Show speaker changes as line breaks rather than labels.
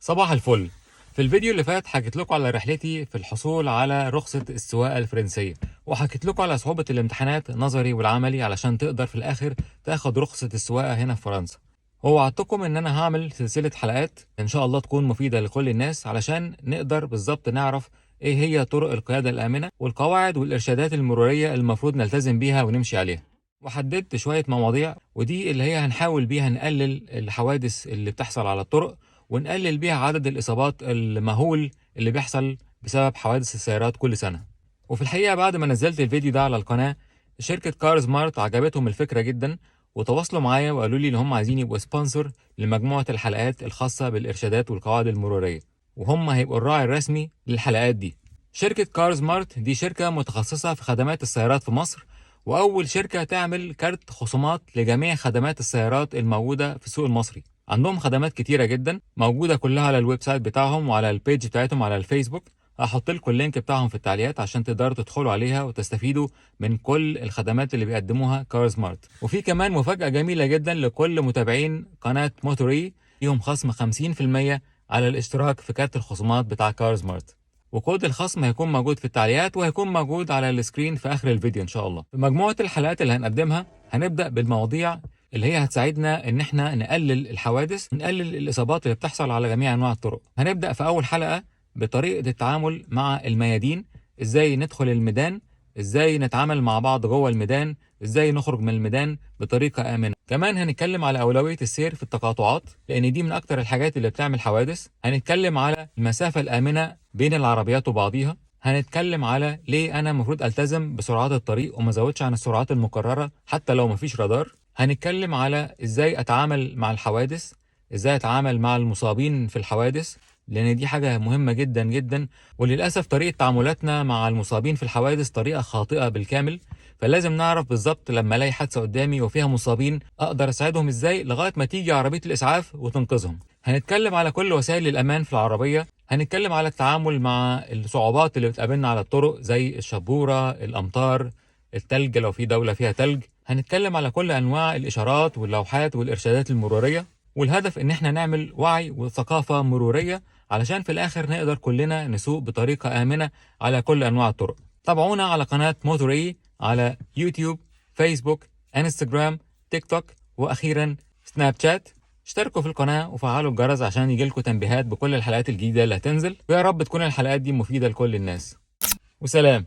صباح الفل. في الفيديو اللي فات حكيت لكم على رحلتي في الحصول على رخصة السواقة الفرنسية، وحكيت لكم على صعوبة الامتحانات النظري والعملي علشان تقدر في الآخر تاخد رخصة السواقة هنا في فرنسا. ووعدتكم إن أنا هعمل سلسلة حلقات إن شاء الله تكون مفيدة لكل الناس علشان نقدر بالظبط نعرف إيه هي طرق القيادة الآمنة والقواعد والإرشادات المرورية المفروض نلتزم بيها ونمشي عليها. وحددت شوية مواضيع ودي اللي هي هنحاول بيها نقلل الحوادث اللي بتحصل على الطرق، ونقلل بيها عدد الإصابات المهول اللي بيحصل بسبب حوادث السيارات كل سنة. وفي الحقيقة بعد ما نزلت الفيديو ده على القناة، شركة كار سمارت عجبتهم الفكرة جدا وتواصلوا معايا وقالوا لي إن هم عايزين يبقوا سبونسر لمجموعة الحلقات الخاصة بالإرشادات والقواعد المرورية، وهم هيبقوا الراعي الرسمي للحلقات دي. شركة كار سمارت دي شركة متخصصة في خدمات السيارات في مصر، وأول شركة تعمل كارت خصومات لجميع خدمات السيارات الموجودة في السوق المصري. عندهم خدمات كتيرة جدا موجودة كلها على الويب سايت بتاعهم وعلى البيج بتاعتهم على الفيسبوك. هحط لكم اللينك بتاعهم في التعليقات عشان تقدروا تدخلوا عليها وتستفيدوا من كل الخدمات اللي بيقدموها كار سمارت. وفي كمان مفاجأة جميلة جدا لكل متابعين قناة موتوري، ليهم خصم 50% على الاشتراك في كارت الخصومات بتاع كار سمارت. وكود الخصم هيكون موجود في التعليقات وهيكون موجود على السكرين في آخر الفيديو إن شاء الله. في مجموعة الحلقات اللي هنقدمها هنبدأ بالمواضيع اللي هي هتساعدنا ان احنا نقلل الحوادث، نقلل الاصابات اللي بتحصل على جميع انواع الطرق. هنبدا في اول حلقه بطريقه التعامل مع الميادين، ازاي ندخل الميدان، ازاي نتعامل مع بعض جوه الميدان، ازاي نخرج من الميدان بطريقه امنه. كمان هنتكلم على اولويه السير في التقاطعات لان دي من اكتر الحاجات اللي بتعمل حوادث. هنتكلم على المسافه الامنه بين العربيات وبعضيها. هنتكلم على ليه انا المفروض التزم بسرعات الطريق وما ازودش عن السرعات المقرره حتى لو مفيش رادار. هنتكلم على ازاي اتعامل مع الحوادث، ازاي اتعامل مع المصابين في الحوادث لان دي حاجة مهمة جدا جدا، وللأسف طريقة تعاملاتنا مع المصابين في الحوادث طريقة خاطئة بالكامل. فلازم نعرف بالظبط لما الاقي حادثة قدامي وفيها مصابين اقدر اساعدهم ازاي لغاية ما تيجي عربية الاسعاف وتنقذهم. هنتكلم على كل وسائل الامان في العربية. هنتكلم على التعامل مع الصعوبات اللي بتقابلنا على الطرق زي الشبورة، الامطار، التلج لو في دولة فيها تلج. هنتكلم على كل انواع الاشارات واللوحات والارشادات المرورية، والهدف ان احنا نعمل وعي وثقافة مرورية علشان في الاخر نقدر كلنا نسوق بطريقة امنة على كل انواع الطرق. تابعونا على قناة موتوري على يوتيوب، فيسبوك، انستجرام، تيك توك، واخيرا سناب شات. اشتركوا في القناة وفعلوا الجرس عشان يجيلكوا تنبيهات بكل الحلقات الجديدة اللي هتنزل، ويا رب تكون الحلقات دي مفيدة لكل الناس. وسلام.